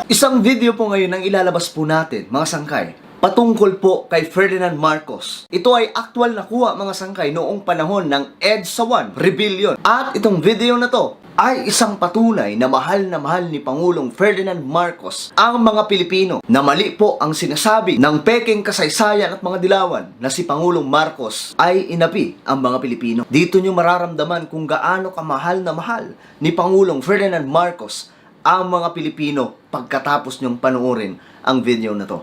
Isang video po ngayon ang ilalabas po natin, mga sangkay, patungkol po kay Ferdinand Marcos. Ito ay aktual na kuha, mga sangkay, noong panahon ng EDSA 1 Rebellion. At itong video na to ay isang patunay na mahal ni Pangulong Ferdinand Marcos ang mga Pilipino, na mali po ang sinasabi ng peking kasaysayan at mga dilawan na si Pangulong Marcos ay inapi ang mga Pilipino. Dito nyo mararamdaman kung gaano kamahal na mahal ni Pangulong Ferdinand Marcos ang mga Pilipino pagkatapos nyong panuorin ang video na to.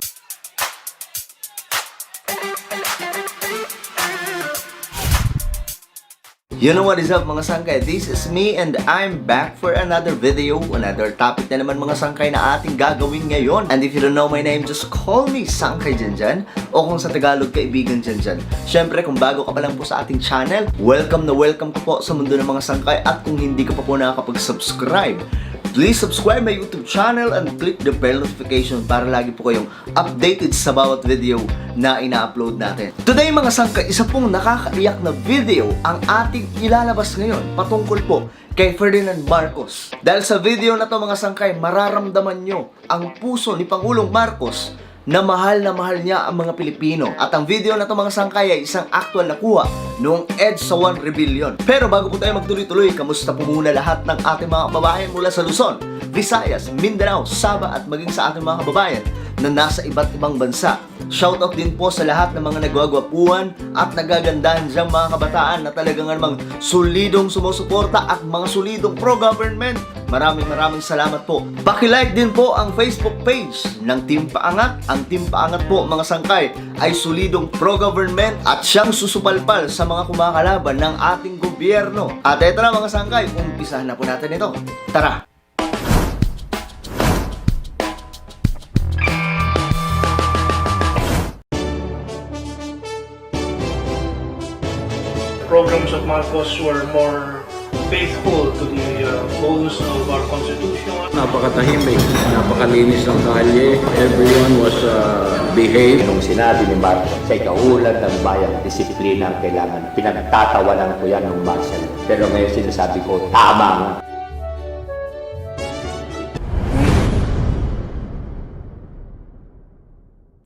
You know what is up, mga sangkay? This is me and I'm back for another video, another topic na naman, mga sangkay, na ating gagawin ngayon. And if you don't know my name, just call me Sangkay Janjan, o kung sa Tagalog, Kaibigan Janjan. Syempre, kung bago ka pa lang po sa ating channel, welcome na welcome ko po sa mundo ng mga sangkay. At kung hindi ka pa po nakakapag-subscribe, please subscribe my YouTube channel and click the bell notification para lagi po kayong updated sa bawat video na ina-upload natin. Today, mga sangkay, isa pong nakakaiyak na video ang ating ilalabas ngayon patungkol po kay Ferdinand Marcos. Dahil sa video na to, mga sangkay, mararamdaman nyo ang puso ni Pangulong Marcos na mahal niya ang mga Pilipino. At ang video na to, mga sangkay, ay isang actual na kuha noong EDSA 1 Rebellion. Pero bago po tayo magtuloy-tuloy, kamusta po muna lahat ng ating mga kababayan mula sa Luzon, Visayas, Mindanao, Sabah at maging sa ating mga kababayan na nasa iba't ibang bansa. Shoutout din po sa lahat ng mga nagwagwapuan at nagagandahan diyang mga kabataan na talagang namang solidong sumusuporta at mga solidong pro-government. Maraming salamat po. Paki-like din po ang Facebook page ng Team Paangat. Ang Team Paangat po, mga sangkay, ay solidong pro-government at siyang susupalpal sa mga kumakalaban ng ating gobyerno. At ito na, mga sangkay, umpisahan na po natin ito. Tara! Programs of Marcos were more faithful to the goals of our Constitution. Napakatahimik, napakalinis ng kalye. Everyone was behaved. Nung sinabi ni Marcos, sa ikahulad ng bayang disiplina ang kailangan, pinagtatawanan ko yan ng martial. Pero ngayon sinasabi ko, tama nga.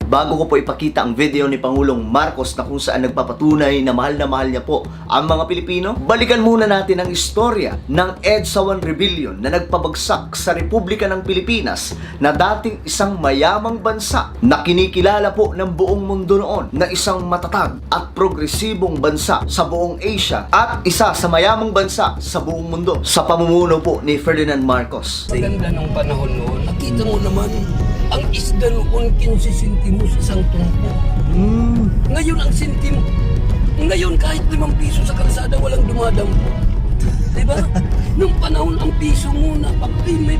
Bago ko po ipakita ang video ni Pangulong Marcos na kung saan nagpapatunay na mahal niya po ang mga Pilipino, balikan muna natin ang istorya ng EDSA 1 Rebellion na nagpabagsak sa Republika ng Pilipinas, na dating isang mayamang bansa na kinikilala po ng buong mundo noon na isang matatag at progresibong bansa sa buong Asia at isa sa mayamang bansa sa buong mundo sa pamumuno po ni Ferdinand Marcos. Maganda ng panahon noon, nakita mo naman ang isda noon 15 sentimos isang tumpo. Ngayon ang sentimo. Ngayon kahit 5 piso sa kalsada walang dumadampo. Diba? Nung panahon ang piso muna, pag-limit.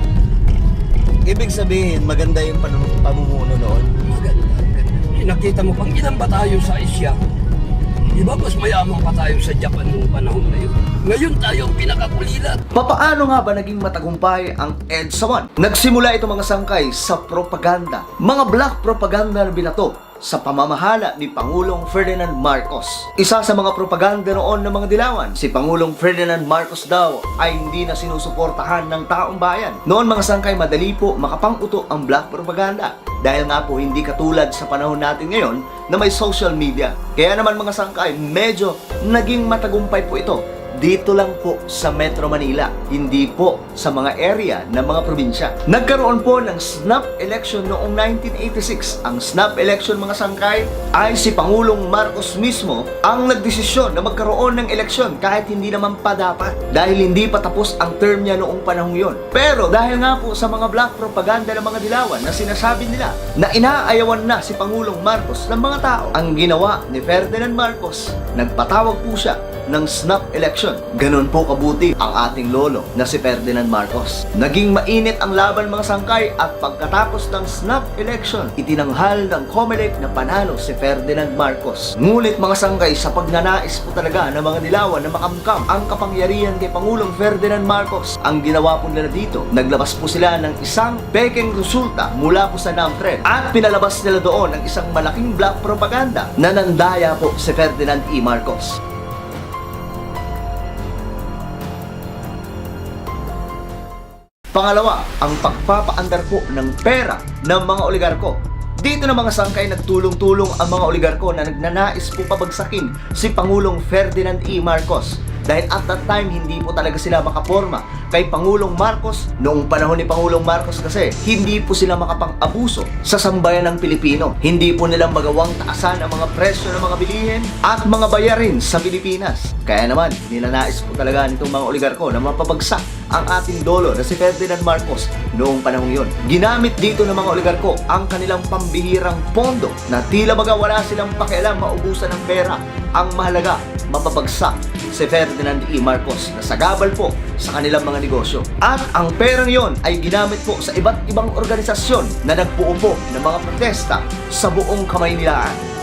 Ibig sabihin, maganda yung pamumuno noon. Maganda. Nakita mo pang ilan ba tayo sa Asia? Diba mas mayaman pa tayo sa Japan nung panahon na yun? Ngayon tayo ang pinakakulilat. Papaano nga ba naging matagumpay ang EDSA 1? Nagsimula ito, mga sangkay, sa propaganda. Mga black propaganda na binato sa pamamahala ni Pangulong Ferdinand Marcos. Isa sa mga propaganda noon ng mga dilawan, si Pangulong Ferdinand Marcos daw ay hindi na sinusuportahan ng taong bayan. Noon, mga sangkay, madali po makapang-uto ang black propaganda. Dahil nga po hindi katulad sa panahon natin ngayon na may social media. Kaya naman, mga sangkay, medyo naging matagumpay po ito dito lang po sa Metro Manila, hindi po sa mga area ng mga probinsya. Nagkaroon po ng snap election noong 1986. Ang snap election, mga sangkay, ay si Pangulong Marcos mismo ang nagdesisyon na magkaroon ng eleksyon kahit hindi naman pa dapat, dahil hindi pa tapos ang term niya noong panahong yon. Pero dahil nga po sa mga black propaganda ng mga dilawan na sinasabi nila na inaayawan na si Pangulong Marcos ng mga tao, ang ginawa ni Ferdinand Marcos, nagpatawag po siya ng snap election. Ganon po kabuti ang ating lolo na si Ferdinand Marcos. Naging mainit ang laban, mga sangkay, at pagkatapos ng snap election, itinanghal ng COMELEC na panalo si Ferdinand Marcos. Ngunit, mga sangkay, sa pagnanais po talaga ng mga dilawan na makamkam ang kapangyarihan kay Pangulong Ferdinand Marcos, ang ginawa po nila dito, naglabas po sila ng isang peking resulta mula po sa NAMTRED at pinalabas nila doon ang isang malaking black propaganda na nandaya po si Ferdinand E. Marcos. Pangalawa, ang pagpapaandar po ng pera ng mga oligarko. Dito na mga sangkay nagtulong-tulong ang mga oligarko na nagnanais po pabagsakin si Pangulong Ferdinand E. Marcos. Dahil at that time, hindi po talaga sila makaporma kay Pangulong Marcos. Noong panahon ni Pangulong Marcos kasi, hindi po sila makapang-abuso sa sambayan ng Pilipino. Hindi po nilang magawang taasan ang mga presyo ng mga bilihin at mga bayarin sa Pilipinas. Kaya naman, nilanais po talaga nitong mga oligarko na mapabagsak ang ating dolo na si Ferdinand Marcos noong panahon yon. Ginamit dito ng mga oligarko ang kanilang pambihirang pondo na tila baga wala silang pakialam maubusan ng pera. Ang mahalaga, mapabagsak si Ferdinand E. Marcos na sagabal po sa kanilang mga negosyo. At ang perang yon ay ginamit po sa iba't ibang organisasyon na nagbuo po ng mga protesta sa buong Kamaynilaan.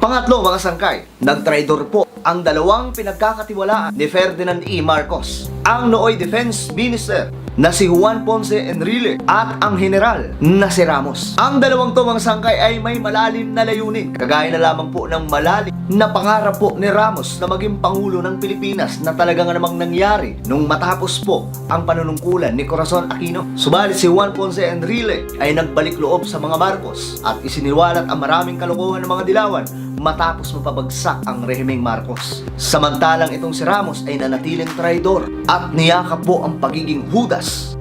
Pangatlo mga sangkay, nagtraidor po ang dalawang pinagkakatiwalaan ni Ferdinand E. Marcos. Ang nooy Defense Minister na si Juan Ponce Enrile at ang General na si Ramos. Ang dalawang to mga sangkay ay may malalim na layunin. Kagaya na lamang po ng malalim na pangarap po ni Ramos na maging Pangulo ng Pilipinas na talagang namang nangyari nung matapos po ang panunungkulan ni Corazon Aquino. Subalit si Juan Ponce Enrile ay nagbalik loob sa mga Marcos at isiniwalat ang maraming kalokohan ng mga dilawan matapos mapabagsak ang rehimeng Marcos. Samantalang itong si Ramos ay nanatiling traidor at niyakap po ang pagiging Judas.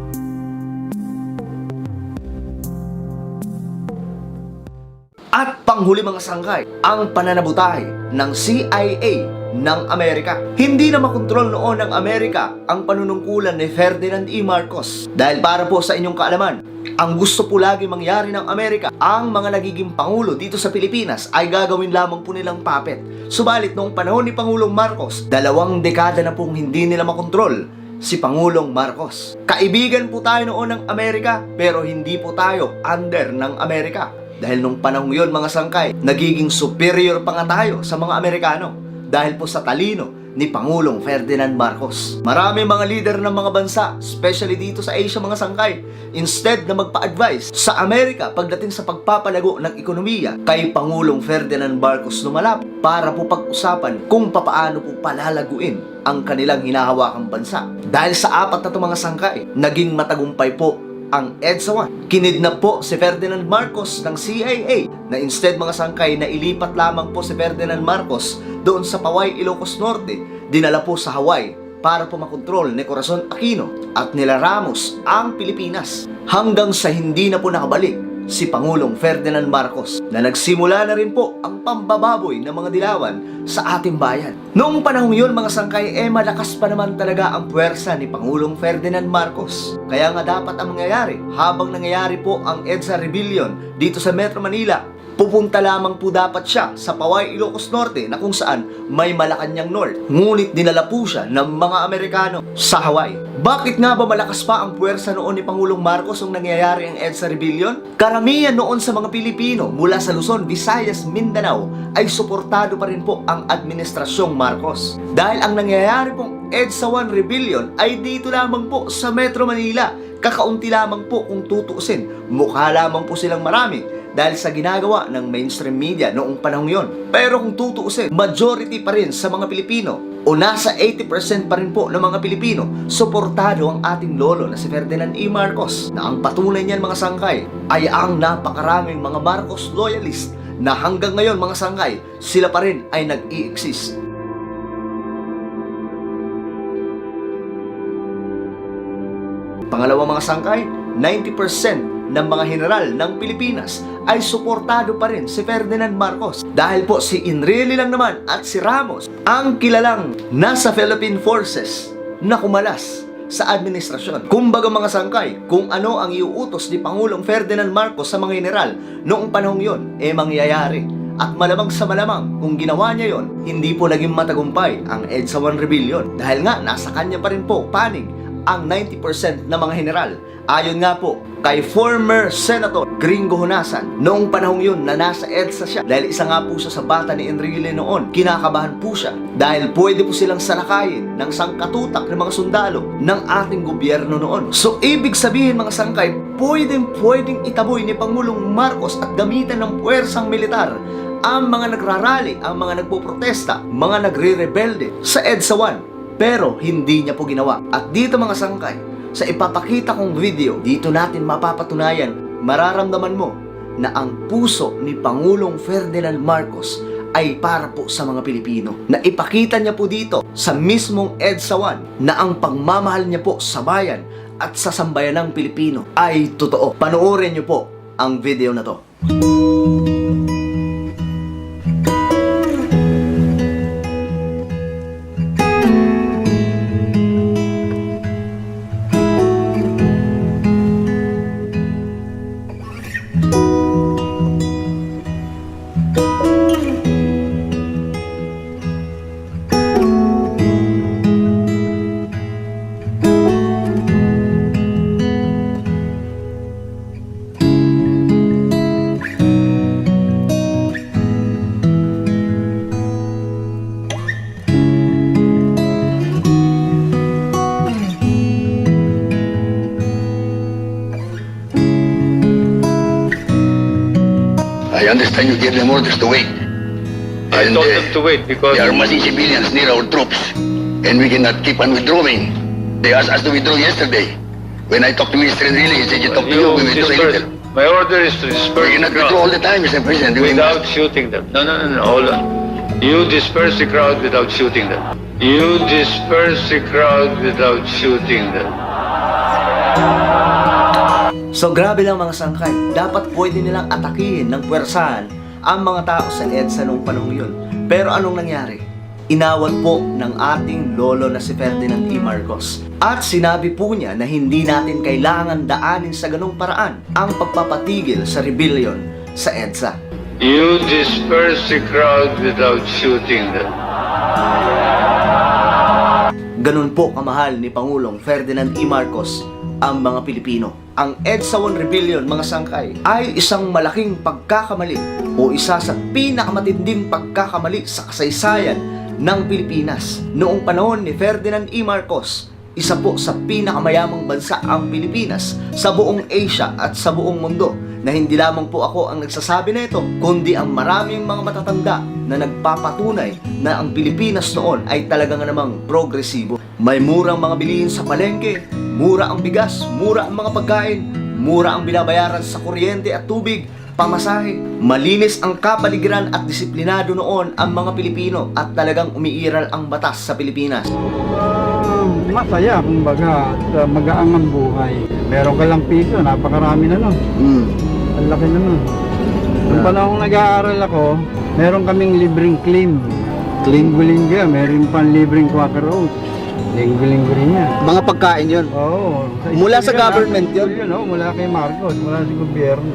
At panghuli mga sangkay, ang pananabutahe ng CIA ng Amerika. Hindi na makontrol noon ng Amerika ang panunungkulan ni Ferdinand E. Marcos. Dahil para po sa inyong kaalaman, ang gusto po lagi mangyari ng Amerika, ang mga nagiging pangulo dito sa Pilipinas ay gagawin lamang po nilang puppet. Subalit noong panahon ni Pangulong Marcos, 2 dekada na pong hindi nila makontrol si Pangulong Marcos. Kaibigan po tayo noon ng Amerika, pero hindi po tayo under ng Amerika. Dahil nung panahon yon mga sangkay, nagiging superior pa nga tayo sa mga Amerikano dahil po sa talino ni Pangulong Ferdinand Marcos. Marami mga leader ng mga bansa, especially dito sa Asia mga sangkay, instead na magpa-advise sa Amerika pagdating sa pagpapalago ng ekonomiya, kay Pangulong Ferdinand Marcos lumalap para po pag-usapan kung papaano po palalaguin ang kanilang hinahawakang bansa. Dahil sa 4 na ito mga sangkay, naging matagumpay po ang EDSA 1. Kinidnap po si Ferdinand Marcos ng CIA na instead mga sangkay na ilipat lamang po si Ferdinand Marcos doon sa Paway, Ilocos Norte, dinala po sa Hawaii para po makontrol ni Corazon Aquino at nila Ramos ang Pilipinas hanggang sa hindi na po nakabalik si Pangulong Ferdinand Marcos na nagsimula na rin po ang pambababoy ng mga dilawan sa ating bayan. Noong panahon yun mga sangkay, malakas pa naman talaga ang puwersa ni Pangulong Ferdinand Marcos. Kaya nga dapat ang mangyayari habang nangyayari po ang EDSA Rebellion dito sa Metro Manila, pupunta lamang po dapat siya sa Paway, Ilocos Norte na kung saan may Malacanang North. Ngunit dinala po siya ng mga Amerikano sa Hawaii. Bakit nga ba malakas pa ang puwersa noon ni Pangulong Marcos nung nangyayari ang EDSA Rebellion? Karamihan noon sa mga Pilipino mula sa Luzon, Visayas, Mindanao ay suportado pa rin po ang administrasyong Marcos. Dahil ang nangyayari pong EDSA 1 Rebellion ay dito lamang po sa Metro Manila. Kakaunti lamang po kung tutuusin. Mukha lamang po silang marami dahil sa ginagawa ng mainstream media noong panahon yon. Pero kung tutuusin, majority pa rin sa mga Pilipino o nasa 80% pa rin po ng mga Pilipino, suportado ang ating lolo na si Ferdinand E. Marcos, na ang patunay niyan mga sangkay ay ang napakaraming mga Marcos loyalist na hanggang ngayon mga sangkay, sila pa rin ay nag-i-exist. Pangalawa mga sangkay, 90% ng mga general ng Pilipinas ay suportado pa rin si Ferdinand Marcos. Dahil po si Enrile lang naman at si Ramos ang kilalang nasa Philippine Forces na kumalas sa administrasyon. Kumbaga mga sangkay, kung ano ang iuutos ni Pangulong Ferdinand Marcos sa mga general noong panahong yon, mangyayari. At malamang sa malamang, kung ginawa niya yon, hindi po naging matagumpay ang EDSA 1 Rebellion. Dahil nga, nasa kanya pa rin po panig ang 90% ng mga general. Ayon nga po kay former Senator Gringo Honasan, noong panahong yun na nasa EDSA siya, dahil isa nga po siya sa bata ni Enrile noon, kinakabahan po siya dahil pwede po silang salakayin ng sangkatutak ng mga sundalo ng ating gobyerno noon. So ibig sabihin mga sangkay, pwedeng itaboy ni Pangulong Marcos at gamitan ng puwersang militar ang mga nagrarally, ang mga nagpoprotesta, mga nagre-rebelde sa EDSA 1. Pero hindi niya po ginawa. At dito mga sangkay, sa ipapakita kong video, dito natin mapapatunayan, mararamdaman mo na ang puso ni Pangulong Ferdinand Marcos ay para po sa mga Pilipino. Na ipakita niya po dito sa mismong EDSA 1 na ang pagmamahal niya po sa bayan at sa sambayanang Pilipino ay totoo. Panoorin niyo po ang video na to. I understand you gave them orders to wait. I told them to wait because There are many civilians near our troops, and we cannot keep on withdrawing. They asked us to withdraw yesterday. When I talked to Mr. Enrile, he said you talk to you, we withdraw a disperse. little. My order is to disperse We the cannot withdraw all crowd the time, Mr. President. We without must. shooting them. No, hold on. You disperse the crowd without shooting them. You disperse the crowd without shooting them. So grabe lang mga sangkay, dapat pwede nilang atakihin ng puwersahan ang mga tao sa EDSA noong panahon yun. Pero anong nangyari? Inawat po ng ating lolo na si Ferdinand E. Marcos. At sinabi po niya na hindi natin kailangan daanin sa ganung paraan ang pagpapatigil sa rebellion sa EDSA. You disperse the crowd without shooting them. Ganun po kamahal ni Pangulong Ferdinand E. Marcos ang mga Pilipino. Ang EDSA 1 Rebellion, mga sangkay, ay isang malaking pagkakamali o isa sa pinakamatinding pagkakamali sa kasaysayan ng Pilipinas. Noong panahon ni Ferdinand E. Marcos, isa po sa pinakamayamang bansa ang Pilipinas sa buong Asia at sa buong mundo, na hindi lamang po ako ang nagsasabi na ito, kundi ang maraming mga matatanda na nagpapatunay na ang Pilipinas noon ay talaga nga namang progresibo. May murang mga bilihin sa palengke, mura ang bigas, mura ang mga pagkain, mura ang binabayaran sa kuryente at tubig, pamasahe. Malinis ang kapaligiran at disiplinado noon ang mga Pilipino at talagang umiiral ang batas sa Pilipinas. Masaya, kumbaga, at magaang ang buhay. Meron ka lang piso, napakarami na nun. Ang laki na nun. Nung panahon nag-aaral ako, meron kaming libreng claim. Linggo-linggo, meron pang libreng Quaker Oats. Linggo-linggo rin yan. Mga pagkain yun. Oo. Mula sa school government yun? School oh, mula kay Marcos, mula sa gobyerno.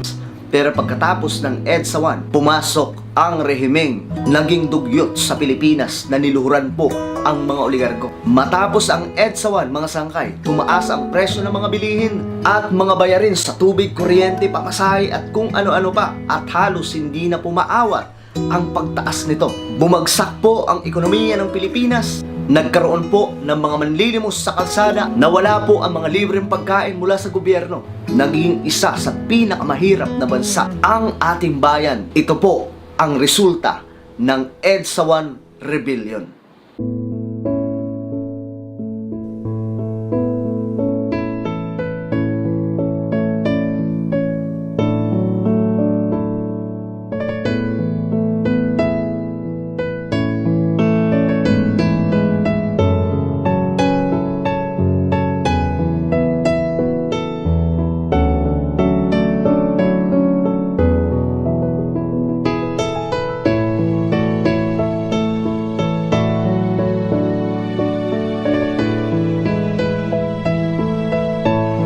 Pero pagkatapos ng EDSA 1, pumasok ang rehimeng naging dugyot sa Pilipinas na niluhuran po ang mga oligarko. Matapos ang EDSA 1, mga sangkay, tumaas ang presyo ng mga bilihin at mga bayarin sa tubig, kuryente, pamasahe at kung ano-ano pa, at halos hindi na pumaawat ang pagtaas nito. Bumagsak po ang ekonomiya ng Pilipinas. Nagkaroon po ng mga manlilimos sa kalsada, nawala po ang mga libreng pagkain mula sa gobyerno. Naging isa sa pinakamahirap na bansa ang ating bayan. Ito po ang resulta ng EDSA 1 Rebellion.